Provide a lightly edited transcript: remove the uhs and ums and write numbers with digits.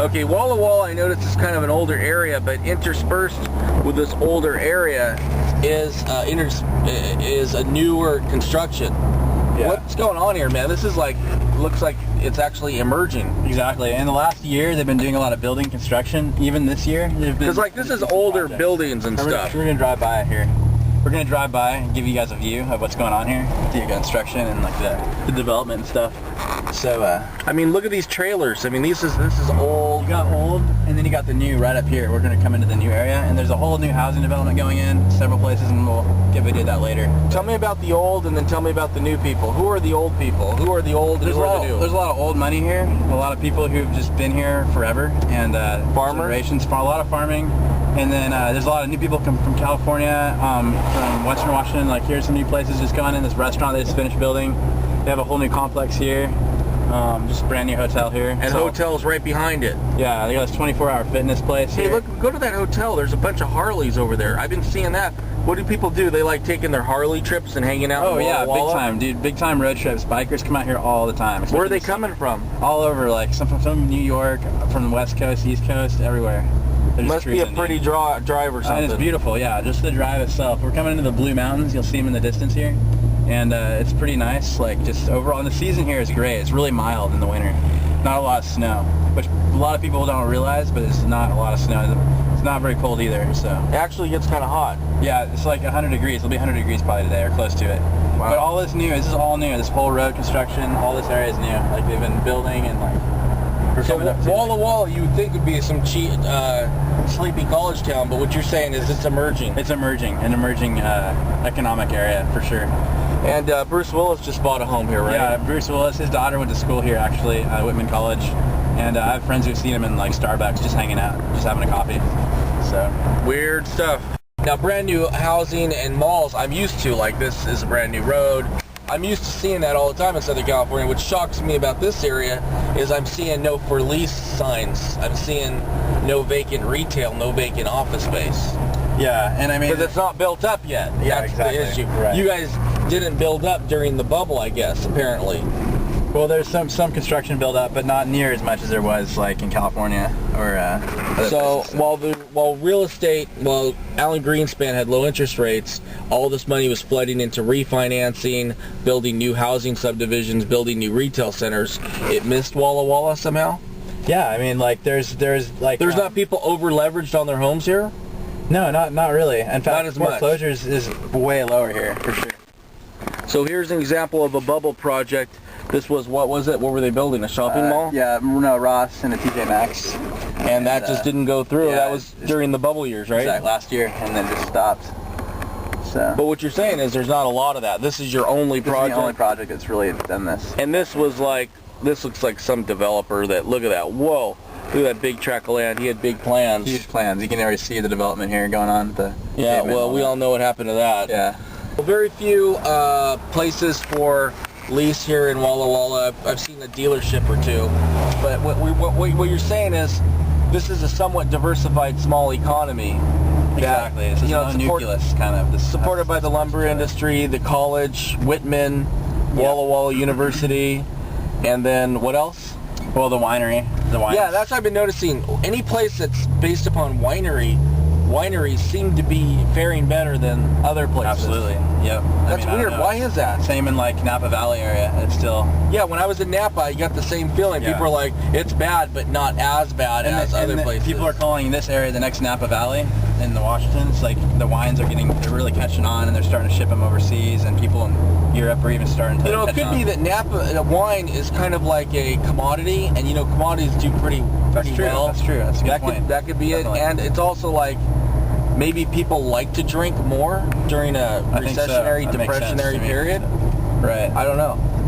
Okay, Walla Wall, I noticed is kind of an older area, but interspersed with this older area is a newer construction. Yeah. What's going on here, man? This is like, looks like it's actually emerging. Exactly. In the last year, they've been doing a lot of building construction. Even this year, because like this is older projects. Buildings and stuff. We're gonna drive by here. We're gonna drive by and give you guys a view of what's going on here, the construction and like the development and stuff. So, I mean, look at these trailers. I mean, this is old. You got old, and then you got the new right up here. We're gonna come into the new area, and there's a whole new housing development going in several places, and we'll get video of that later. Tell me about the old, and then tell me about the new people. Who are the old people? Who are the old? There's who are the new? There's a lot of old money here. A lot of people who've just been here forever, and generations. A lot of farming. And then there's a lot of new people come from California, from Western Washington. Like here's some new places just gone in. This restaurant they just finished building. They have a whole new complex here. Just a brand new hotel here. And so, hotel's right behind it. Yeah, they got this 24-hour fitness place here. Hey, look, go to that hotel. There's a bunch of Harleys over there. I've been seeing that. What do people do? They like taking their Harley trips and hanging out. Oh yeah, Walla? big time, dude. Big time road trips. Bikers come out here all the time. Where are they coming from? All over, like some from New York, from the West Coast, East Coast, everywhere. Must be a pretty drive or something. It's beautiful, yeah. Just the drive itself. We're coming into the Blue Mountains. You'll see them in the distance here, and it's pretty nice. Like just overall, and the season here is great. It's really mild in the winter. Not a lot of snow, which a lot of people don't realize, but it's not a lot of snow. It's not very cold either. So it actually gets kind of hot. Yeah, it's like 100 degrees. It'll be 100 degrees probably today or close to it. Wow. But all this new. This is all new. This whole road construction, all this area is new. Like they've been building and like. So Walla Wall, you would think would be some cheap, sleepy college town, but what you're saying is it's emerging. It's emerging, an emerging economic area for sure. And Bruce Willis just bought a home here, right? Yeah, Bruce Willis, his daughter went to school here actually at Whitman College, and I have friends who've seen him in like Starbucks just hanging out, just having a coffee. So weird stuff. Now, brand new housing and malls I'm used to, like this is a brand new road. I'm used to seeing that all the time in Southern California. What shocks me about this area is I'm seeing no for lease signs. I'm seeing no vacant retail, no vacant office space. Yeah, and I mean... because it's not built up yet. Yeah, that's exactly. the issue. Right. You guys didn't build up during the bubble, I guess, apparently. Well, there's some construction build up, but not near as much as there was like in California or so while real estate, while Alan Greenspan had low interest rates, all this money was flooding into refinancing, building new housing subdivisions, building new retail centers. It missed Walla Walla somehow? Yeah, I mean, like there's not people over leveraged on their homes here? No, not really. In fact, not as foreclosures is way lower here for sure. So here's an example of a bubble project. This was, what was it? What were they building? A shopping mall? Yeah, no, Ross and a TJ Maxx. And that just didn't go through. Yeah, that was during the bubble years, right? Exactly, last year, and then just stopped. So. But what you're saying is there's not a lot of that. This is your only project? This is the only project that's really done this. And this was like, this looks like some developer that, look at that, whoa. Look at that big tract of land. He had big plans. Huge plans. You can already see the development here going on. Yeah, well, we all know what happened to that. Yeah. Well, very few places for lease here in Walla Walla. I've seen a dealership or two, but what you're saying is this is a somewhat diversified small economy. Exactly. It's a nucleus kind of. Supported by the lumber industry, the college, Whitman, Walla Walla University, and then what else? Well, the winery. Yeah, that's what I've been noticing. Any place that's based upon wineries seem to be faring better than other places. Absolutely. Yep. That's weird. Why is that? Same in like Napa Valley area. It's still. Yeah, when I was in Napa, I got the same feeling. Yeah. People are like, it's bad, but not as bad as other places. People are calling this area the next Napa Valley in the Washington. It's like the wines they're really catching on, and they're starting to ship them overseas, and people in Europe are even starting to. It could be that Napa wine is kind of like a commodity, and commodities do pretty well. That's true. That's a good point. That could be Definitely. It, and it's also like. Maybe people like to drink more during a recessionary, depressionary period. Right. I don't know.